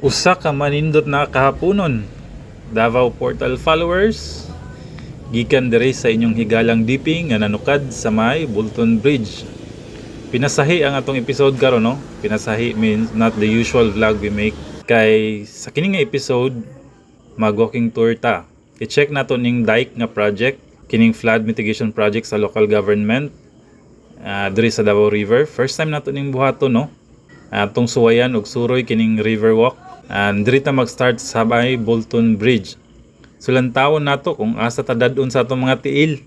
Usa ka manindot na kahaponon, Davao Portal followers, gikan diri sa inyong higalang dipping nga nanukad sa may Bolton Bridge. Pinasahi ang atong episode karon, no? Pinasahi means not the usual vlog we make. Kay sa kini nga episode, mag-walking tour ta. I-check nato ning dike nga project, kining flood mitigation project sa local government diri sa Davao River. First time nato ning buhaton, no? Atong suwayan og suroy kining river walk. And diri ta mag-start sa may Bolton Bridge. Sulantawon nato kung asa ta dadun sa atong mga tiil.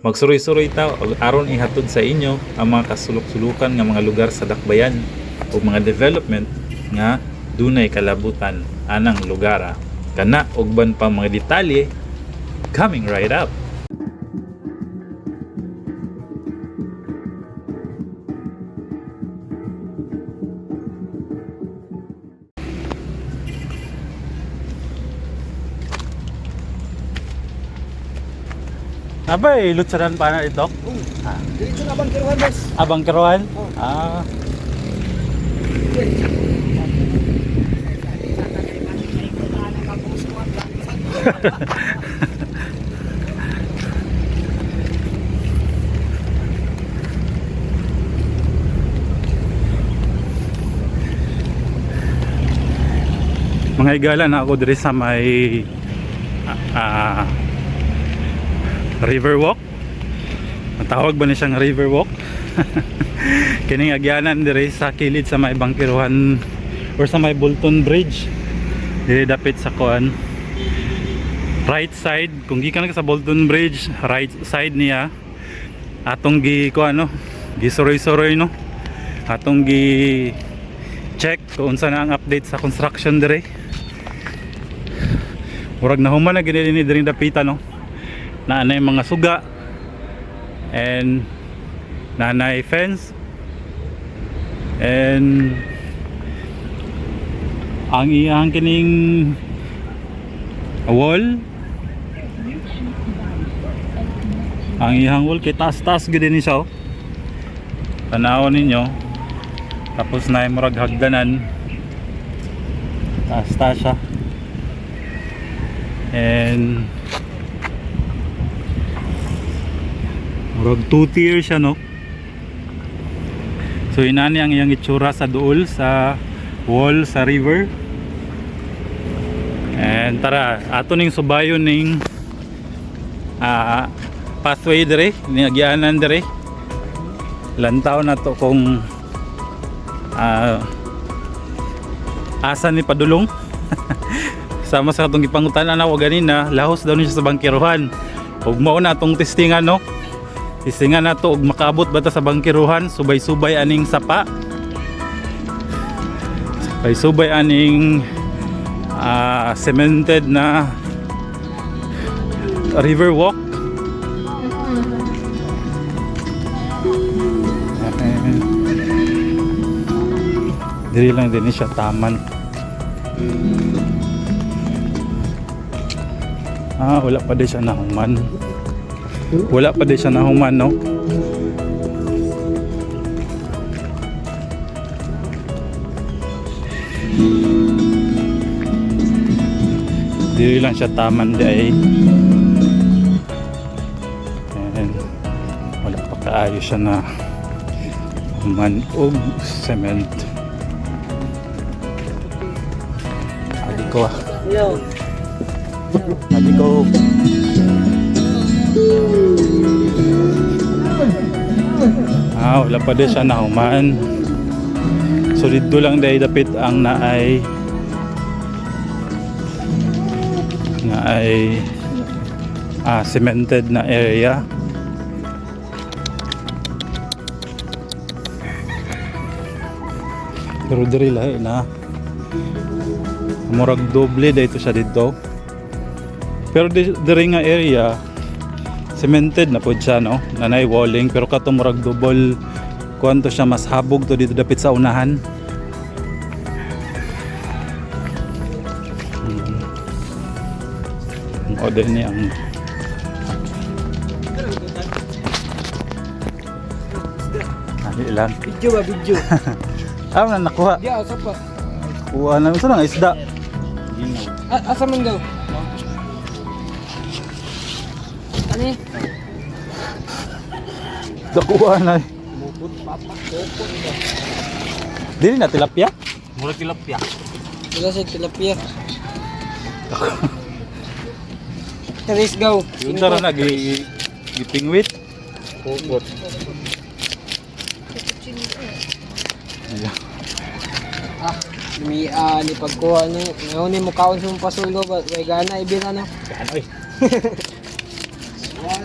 Magsuroy-suroy ta aron ihatod sa inyo ang mga kasulok-sulukan nga mga lugar sa dakbayan o mga development nga dunay kalabutan anang lugar. Kana ug ban pa mga detalye coming right up. Abay, lutsaran pa na ito? Dito na bang kiruhan, boss? Abang Keruan? Oh. Ah. Mga higala na ako diri sa may river walk. Ang tawag ba na siyang river walk? Kining agyanan diri sa kilid sa may Bangkiruhan or sa may Bolton Bridge. Diri dapit sa kuan. Right side, kung gikan ka sa Bolton Bridge, right side niya atong gi kuan, no, gisuroy-suroy, no. Atong gi check kung unsa na ang update sa construction diri. Murag na human na gid ni diri dapitan, no. Naanay mga suga and naanay fence and ang iyang kining wall, ang iyang wall kay taas-taas gid ni siya, oh. Tanawon ninyo, tapos na murag hagdanan, taas-taas siya and murag 2 tier siya, no. So inani ang iyang itsura sa duol sa wall sa river. And tara, ato ning subayon ning pathway dire, ning agyanan dire. Lantaw na to kung asa ni padulong. Sama sa atong gipangutan-an ako ganina, lahos daw ni siya sa Bangkiruhan. Ug mao na atong testingan, no. Tisingan na to, makaabot ba ta sa Bangkiruhan, subay-subay aning sapa, subay-subay aning cemented na river walk. Diri lang din siya taman. Wala pa din siya nahuman. Wala pa din siya nahuman, no. Dili lang siya taman di ay. And wala pa kaayos siya na human o cement. Adi ko. Hello. Adi ko. Wala pa din siya nahuman. So dito lang dahil dapit ang naay cemented na area. Pero diri lahi na murag doble dito siya dito. Pero diri nga area cemented na pod siya, no. Nanay walling pero kato murag double kuanto siya, mas habog to dito dapit sa unahan. O din ni ang ali lang. Video ba, video? Na nakuha. Di, asa pa. Kuha na sa isda. Asa man daw? Ano eh? Dakuha na. Dili na tilapia? Mura tilapia. Wala sa tilapia. Let's go. Yun tara na gipingwit. Pupot. Ayan. May ni pagkuha ni ngayon ni mo kaon sa pasulo ba may gana ibin ano. Ano eh.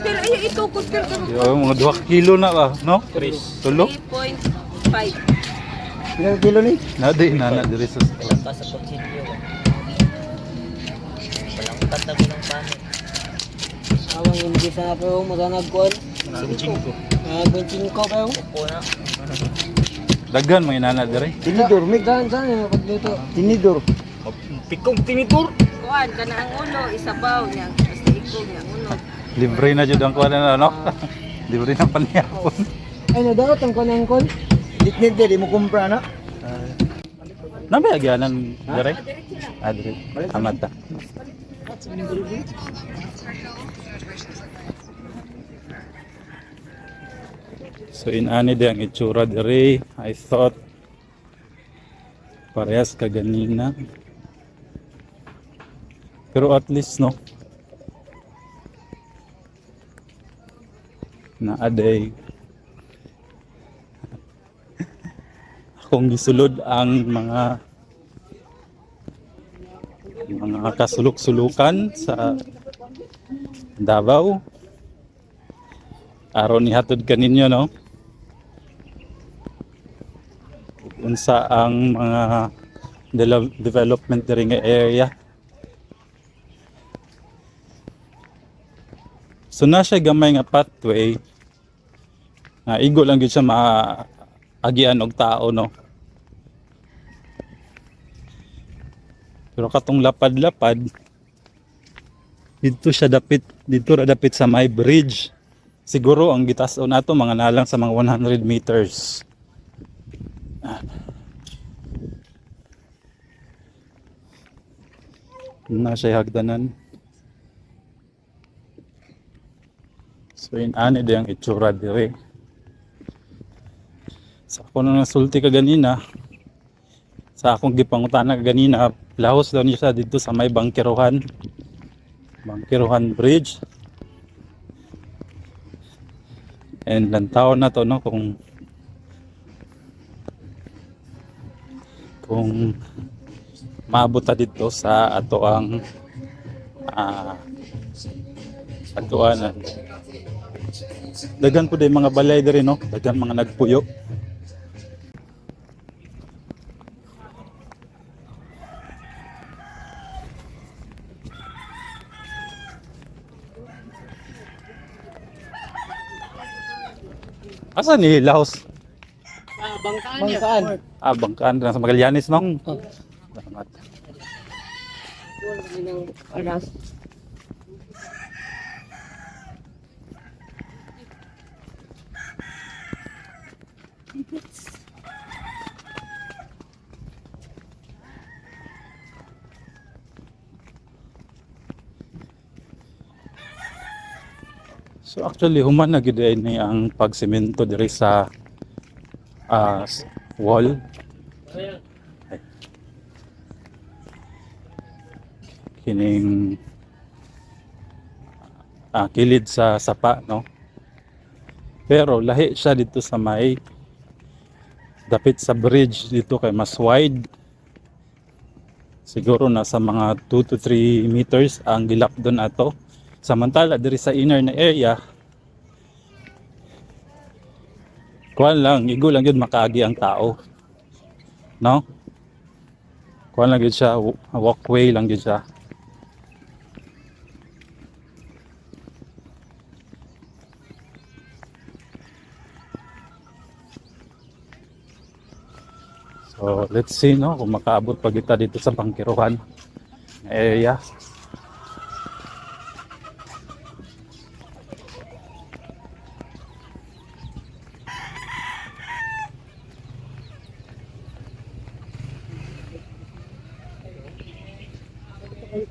Pero ay itukod pero Yung mga 2 kilo na ba, no? Chris. Tulo? 3.5. Ilang kilo ni? Nadi na diri sa Lampas sa kutsilyo. Walang patag ng panik. Awang hindi sa pero mo sa nagkuan. Cinco. 25 kayo. Upo na. daghan mga inana diri. Tinidor, mig dan sa ni pagluto. Tinidor. Pikong tinitur. Kuan kana ang ulo isabaw niya. Basta ikog niya ulo. Libre na jud ang kuha na no. Libre na paniyapon. Ay nadaot ang kanang kon. Ditnid di mo kumpra na. Nabi agyanan diri. Diri. Amat ta. So inani di ang itsura diri. I thought parehas kaganina. Pero at least no. Naaday akong gisulod ang mga kasulok-sulukan sa Davao. Aron ihatod kaninyo no. Unsa ang mga development diri nga area. So na siya gamay nga pathway. Igo lang gyud siya maagian og tao no. Pero katong lapad-lapad dito siya dapit sa may bridge. Siguro ang gitas-on nato mga nalang sa mga 100 meters. Na siya hagdanan. So ani di ang itsura diri. Sa ako nang nasulti kaganina, sa akong gipangutana kaganina, lahos daw niya siya dito sa may Bangkiruhan Bridge. And lantaw na to no kung maabot ta dito sa atoang atuanan. Daghan po din mga balay diri no, daghan mga nagpuyo. Asa ni Laos? Bangkaan. Bangkaan na sa Magallanes no. Salamat. So actually human na gid ni ang pagsemento diri sa wall. Kining kilid sa sapa no. Pero lahi siya dito sa may dapit sa bridge dito kay mas wide. Siguro nasa mga 2 to 3 meters ang gilap doon ato. Samantala diri sa inner na area kuan lang, igo lang yun makaagi ang tao. No? Kuan lang yun siya, walkway lang yun siya. So let's see no kung makaabot pa kita dito sa Bangkiruhan area. So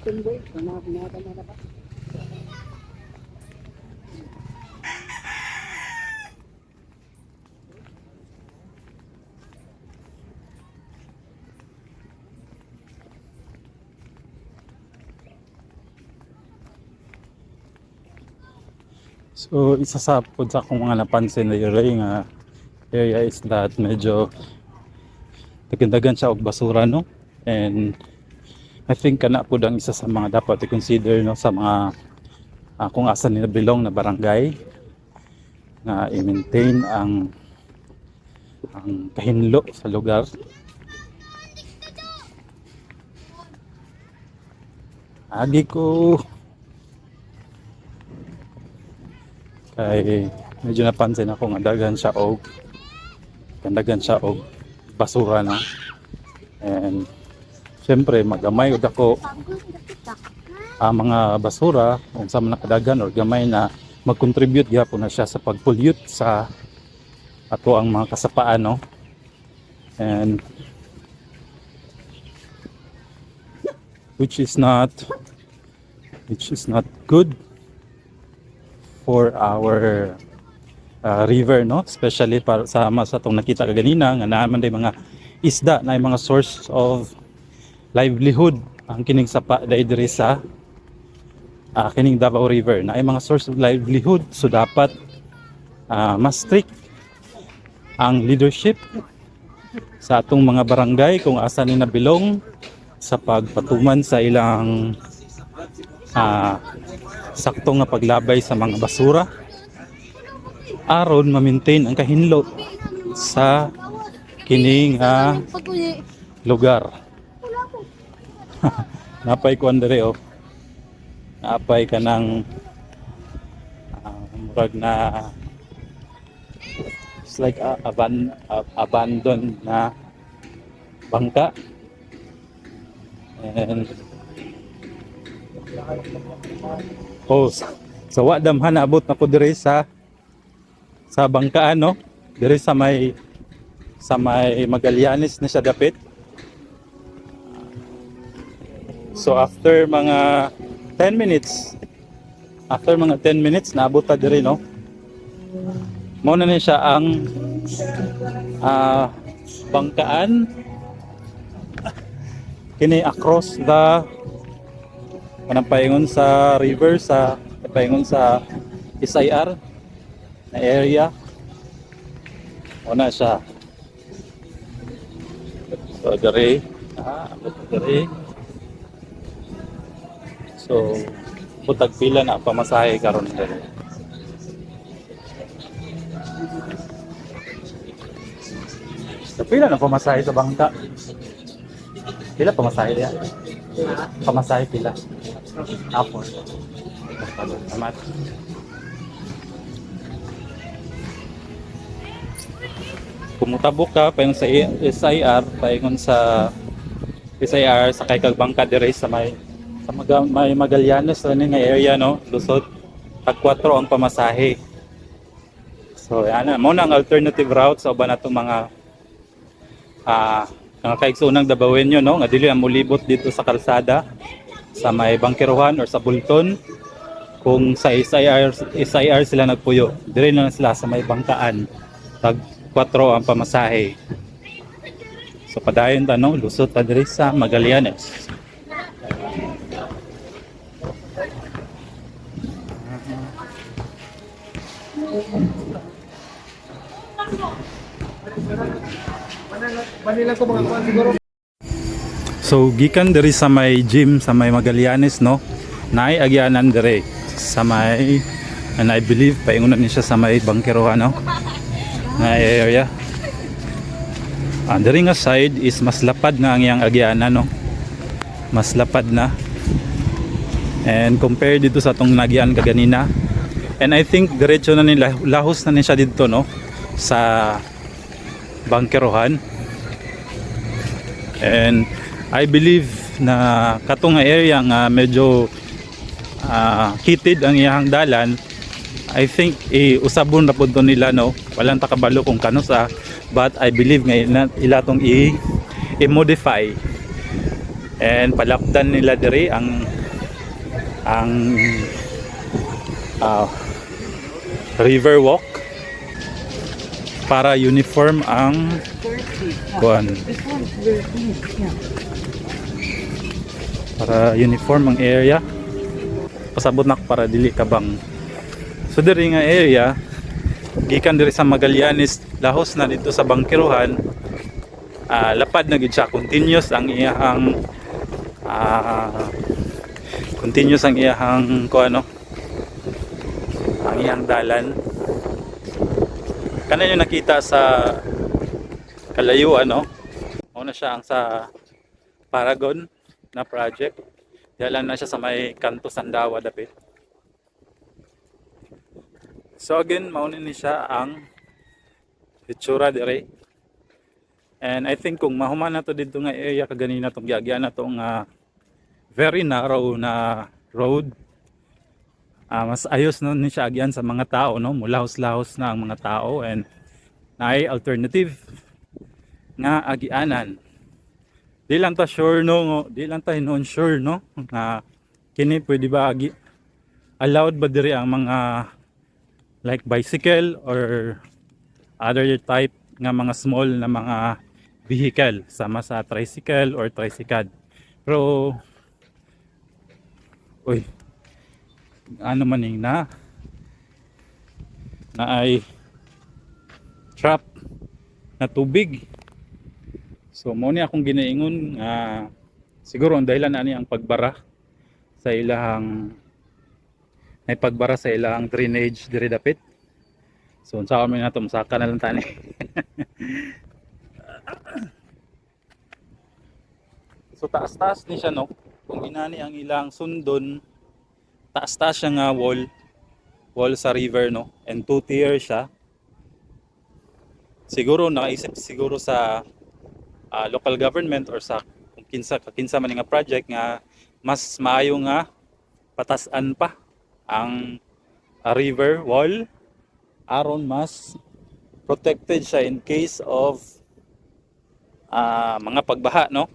isa sa pud sa akong mga napansin na yun nga area is that medyo dagan siya og basura, no? And I think kana pud ang isa sa mga dapat i-consider, no, sa mga kung asa nila belong na barangay na i-maintain ang kahinlo sa lugar. Agi ko kay medyo napansin ako nga dagan siya og basura na. And syempre magamay ud ako ang mga basura kung sa man nakadagan or gamay na mag-contribute gyapon na siya sa pag-pollute sa ato ang mga kasapaan, no? And which is not good for our river, no? Especially para sa itong nakita kaganina nga naman day mga isda na mga source of livelihood ang kining sapa diri sa kining Davao River na ay mga source of livelihood. So dapat mas strict ang leadership sa atong mga barangay kung asa ni nabilong sa pagpatuman sa ilang sakto nga paglabay sa mga basura aron ma-maintain ang kahinlo sa kining lugar. Napay ko andere napay ka ng murag na it's like abandoned na bangka. And so wa damhan naabot na ko dire sa bangkaan, no? Dire sa may Magallanes na siya dapit. So after mga 10 minutes naabot ta dire, no? Mao na siya ang bangkaan kini across the paingon sa river, sa paingon sa SIR na area. Una siya. So dire so butag pila na pamasahe karon dire. So pila na pamasahe sa bangka? Pila pamasahe diya? Pamasahe pila? Apo. Salamat. Kumutabok ka paingon sa SIR, paingon sa SIR sa kay kag bangka dire sa may Magallanes na nga area, no? Lusot tag 4 ang pamasahe. So yan na mo ang alternative route sa uban natong mga nga kaigsoonang Dabawenyo, no? Nga dili ang mulibot dito sa kalsada sa may Bangkiruhan or sa Bulton. Kung sa SIR sila nagpuyo, dire na sila sa may bangkaan, tag 4 ang pamasahe. So padayon ta, no? Lusot ta diri sa Magallanes. So gikan diri sa may gym sa may Magallanes, no, naay agyanan diri sa may, and I believe paingunan ni siya sa may Bangkiruhan, no, na area. Diri nga side is mas lapad na ang iyang agyanan, no, mas lapad na, and compare dito sa atong nagyan kaganina. And I think diretso na nila, lahos na ni siya dito, no, sa Bangkiruhan. And I believe na katong area nga medyo heated ang iyang dalan. I think usabon na pud nila, no, walang takabalo kung kano sa, but I believe nga ila tong i-modify And palapdan nila diri ang ah, river walk para uniform ang kuan, para uniform ang area, pasabot na para dili kabang. So diri nga area gikan diri sa Magallanes lahos na dito sa Bangkiruhan, lapad na gid siya, continuous ang iyang kuano, ang iyang dalan. Kana yung nakita sa kalayuan, no? Una siya ang sa Paragon na project. Dalan na siya sa may Kanto Sandawa dapit. So again, maunin ni siya ang itsura dire. And I think kung mahuman na to dito nga area kaganina tong giagyan na tong very narrow na road, mas ayos no ni siya agyan sa mga tao, no? Mulahos-lahos na ang mga tao and naay alternative nga agianan. Di lang ta sure no, di lang ta non sure no nga kini pwede ba allowed ba diri ang mga like bicycle or other type nga mga small na mga vehicle sama sa tricycle or tricycad. Pero ano man ning na ay trap na tubig. So mo ni akong ginaingon siguro ang dahilan ani ang pagbara sa ilahang drainage diri dapit. So unsa man nato masaka na lang tani. So taas-taas ni siya, no? Kung inani ang ilang sundon, taas-taas siya nga wall sa river, no? And 2-tier siya. Siguro nakaisip siguro sa local government or sa kung kinsa man nga project nga mas maayo nga patasan pa ang river wall aron mas protected siya in case of mga pagbaha, no?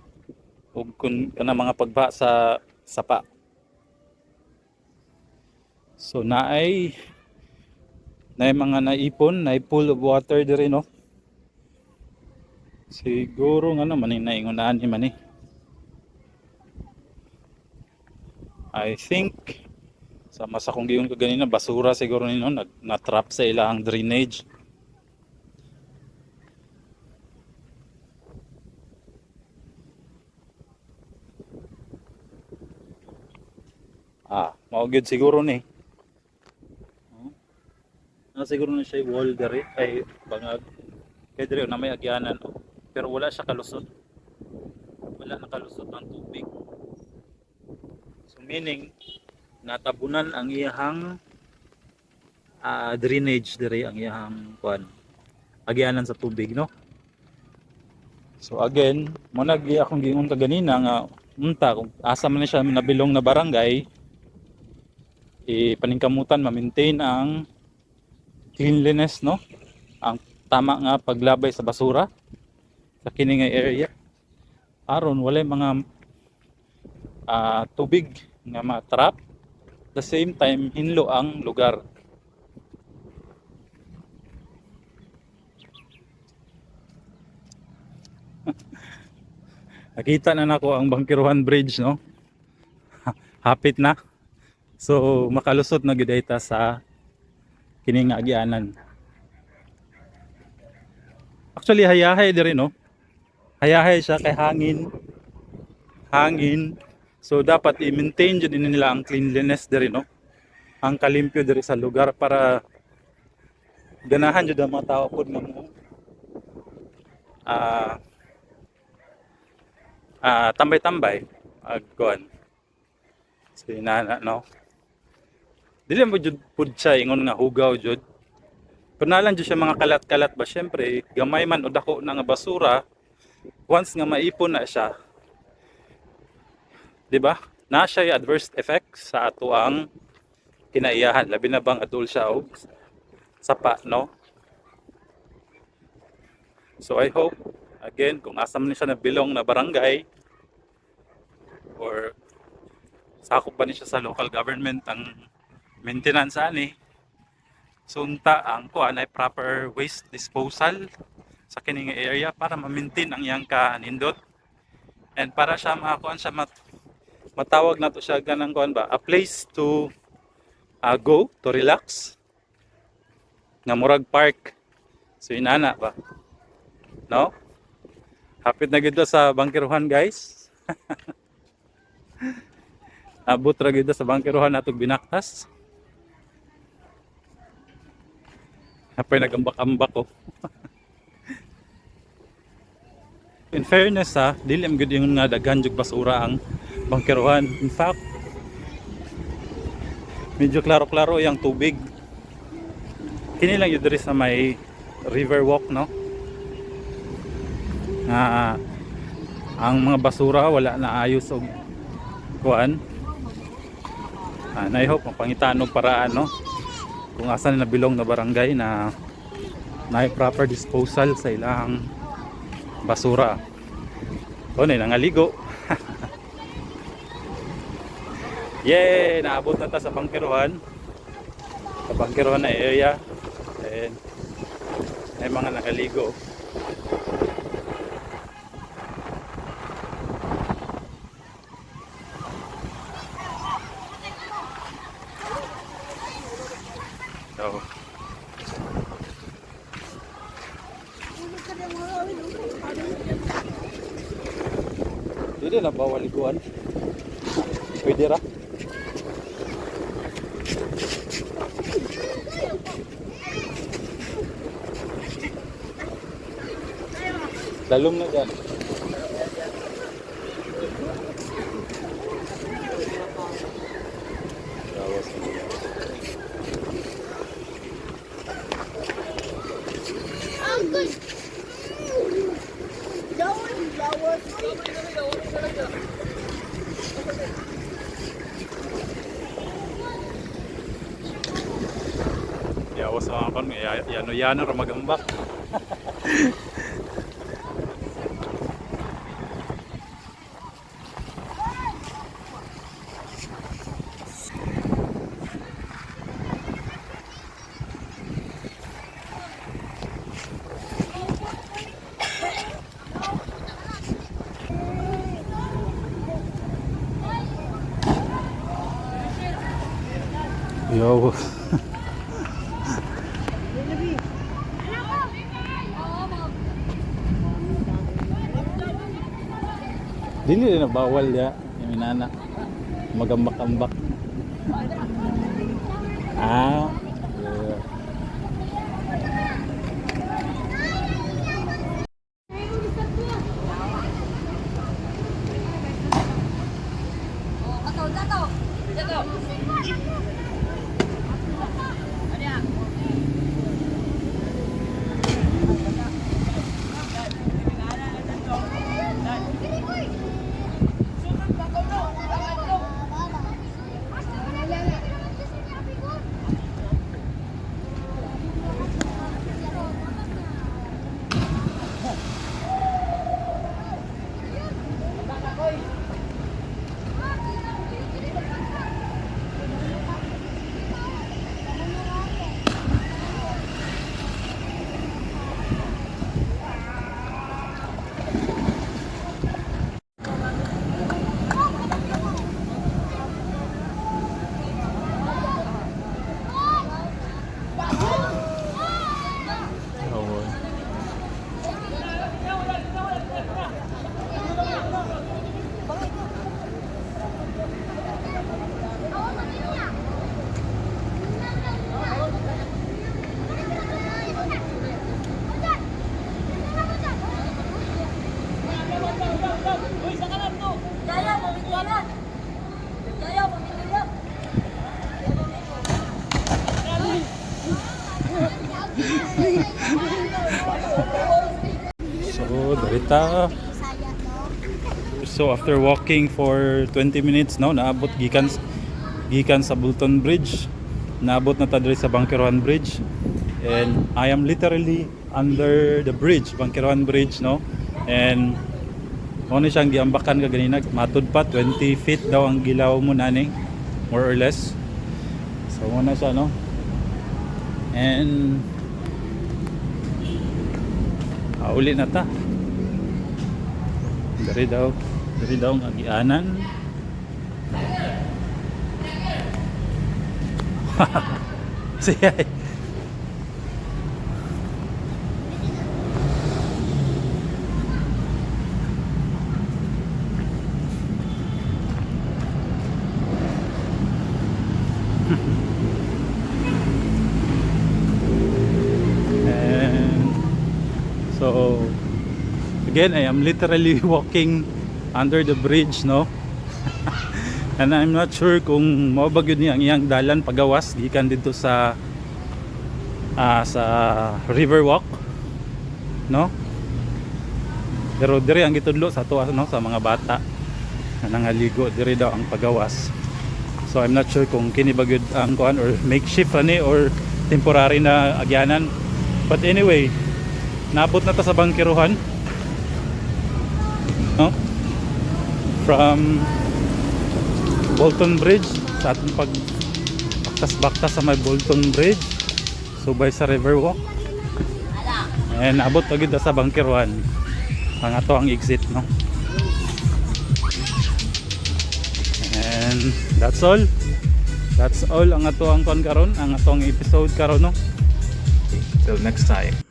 O kung mga pagbaha sa sapa. So naay mga naipon, pool of water diri, no? Siguro nga naman naingunahan ni man I think sa masa kong giyon ko ganina basura siguro nino na-trap sa ilang drainage. Mao gyud siguro ni. Siguro na siya wall dere ay bangag. Kay dere na may agyanan, pero wala siya kalusot. Wala nakalusot ang tubig. So meaning natabunan ang iyang drainage dere, ang iyang agyanan sa tubig, no? So again, mo nagi akong giingon kaganina nga unta kung asa man siya nabilong na barangay, paningkamutan ma-maintain ang cleanliness, no? Ang tama nga paglabay sa basura sa kini nga area aron walay mga tubig nga ma-trap, the same time hinlo ang lugar. Nakita na nako ang Bangkiruhan Bridge, no? Hapit na. So makalusot na gid ta sa kining agyanan. Actually hayahay diri, no? Hayahay siya kay hangin. So dapat i-maintain jud nila ang cleanliness diri, no? Ang kalimpyo diri sa lugar para ganahan jud ang mga tao pud nga mo tambay-tambay agkuan. So inana, no? Dili mo jud pud siya ingon nga hugaw jud. Panalan jud siya mga kalat-kalat ba, syempre gamay man o dako na nga basura, once nga maipon na siya, di ba? Na siya adverse effects sa ato ang kinaiyahan, labi na bang adul siya og sapa, no? So I hope again kung asa man siya nabilong na barangay, sakop ba ni siya sa local government ang maintenance ani. Sunta ang kuan ay proper waste disposal sa kining area para ma-maintain ang iyang kanindot. And para siya makakuan siya matawag na to siya ganang kuan ba, a place to go to relax nga murag park. So inana ba, no? Hapit na gid sa bangkiruhan guys. Abot ra gid sa bangkiruhan natog binaktas. Hapay nagambak-ambak ko. In fairness dili am gud yung nga daghan jug basura ang bangkiruhan. In fact, medyo klaro-klaro yung tubig. Kini lang yun diri sa may river walk, no? Ang mga basura wala na ayos og kuan. I hope mapangitaan og paraan, no? Kung asan na bilong na barangay na may proper disposal sa ilang basura. O na nangaligo. Yay! Naabot na ta sa bangkiruhan. Sa bangkiruhan na area. And may mga nakaligo. So, hindi na bawal liguan. Pwede ra. Lalom na dyan. Gawas na dyan. Yawas mga kon, yano-yano ra magambak. Yo. Dili na bawal ya, yung inana. Magambak-ambak. Yeah. So, darita. So, after walking for 20 minutes, no, naabot gikan sa Bulton Bridge. Naabot na ta diri sa Bangkiruhan Bridge. And I am literally under the bridge, Bangkiruhan Bridge, no? And Mo ni siyang giambakan ka ganina, matud pa 20 feet daw ang gilaw mo nani, more or less. So mo na siya no. And uli na ta. Dari daw ang agianan. Siya. And so again, I am literally walking under the bridge, no? And I'm not sure kung mao ba gyud ni ang iyang dalan pagawas gikan dito sa Riverwalk, no? Pero diri ang gitudlo sa tuwa, no, sa mga bata na nangaligo diri daw ang pagawas. So I'm not sure kung kini ba gyud ang kuan or makeshift ani or temporary na agyanan. But anyway, naabot na ta sa bangkiruhan, no? From Bolton Bridge sa atong baktas sa may Bolton Bridge, subay sa Riverwalk, and abot pa gid sa bangkiruhan ang ato ang exit, no? And that's all ang ato ang kon karon, ang atong episode karon, no? Till next time.